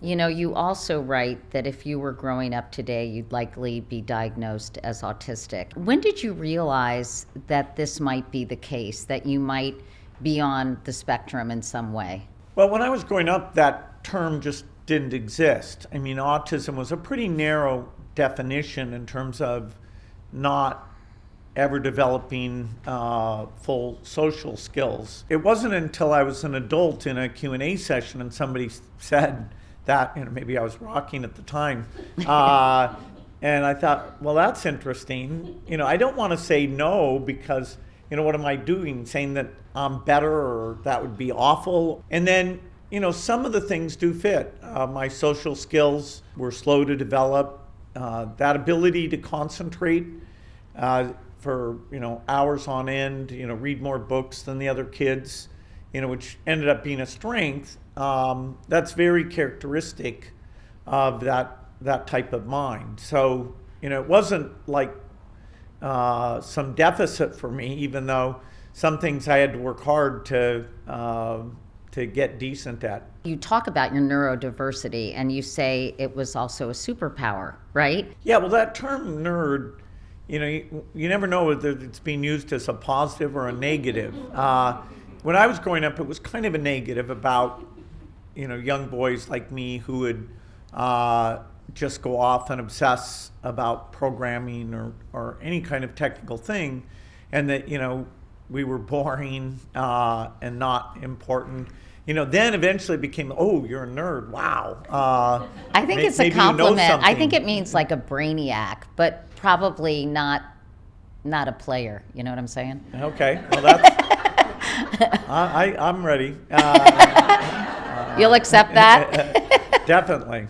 You know, you also write that if you were growing up today, you'd likely be diagnosed as autistic. When did you realize that this might be the case, that you might be on the spectrum in some way? Well, when I was growing up, that term just didn't exist. I mean, autism was a pretty narrow definition in terms of not ever developing full social skills. It wasn't until I was an adult in a Q&A session and somebody said that, maybe I was rocking at the time, and I thought, well, that's interesting. I don't want to say no because, what am I doing? Saying that I'm better or that would be awful. And then, some of the things do fit. My social skills were slow to develop. That ability to concentrate for hours on end, read more books than the other kids, which ended up being a strength. That's very characteristic of that type of mind. So it wasn't like some deficit for me, even though some things I had to work hard to get decent at. You talk about your neurodiversity and you say it was also a superpower, right? Yeah, well, that term nerd, you never know whether it's being used as a positive or a negative. When I was growing up, it was kind of a negative about, young boys like me who would just go off and obsess about programming or any kind of technical thing, and that, we were boring and not important. Then eventually it became, oh, you're a nerd. Wow. I think it's a compliment. I think it means like a brainiac, but probably not a player. You know what I'm saying? Okay. Well, that's. I'm ready. You'll accept that? Definitely.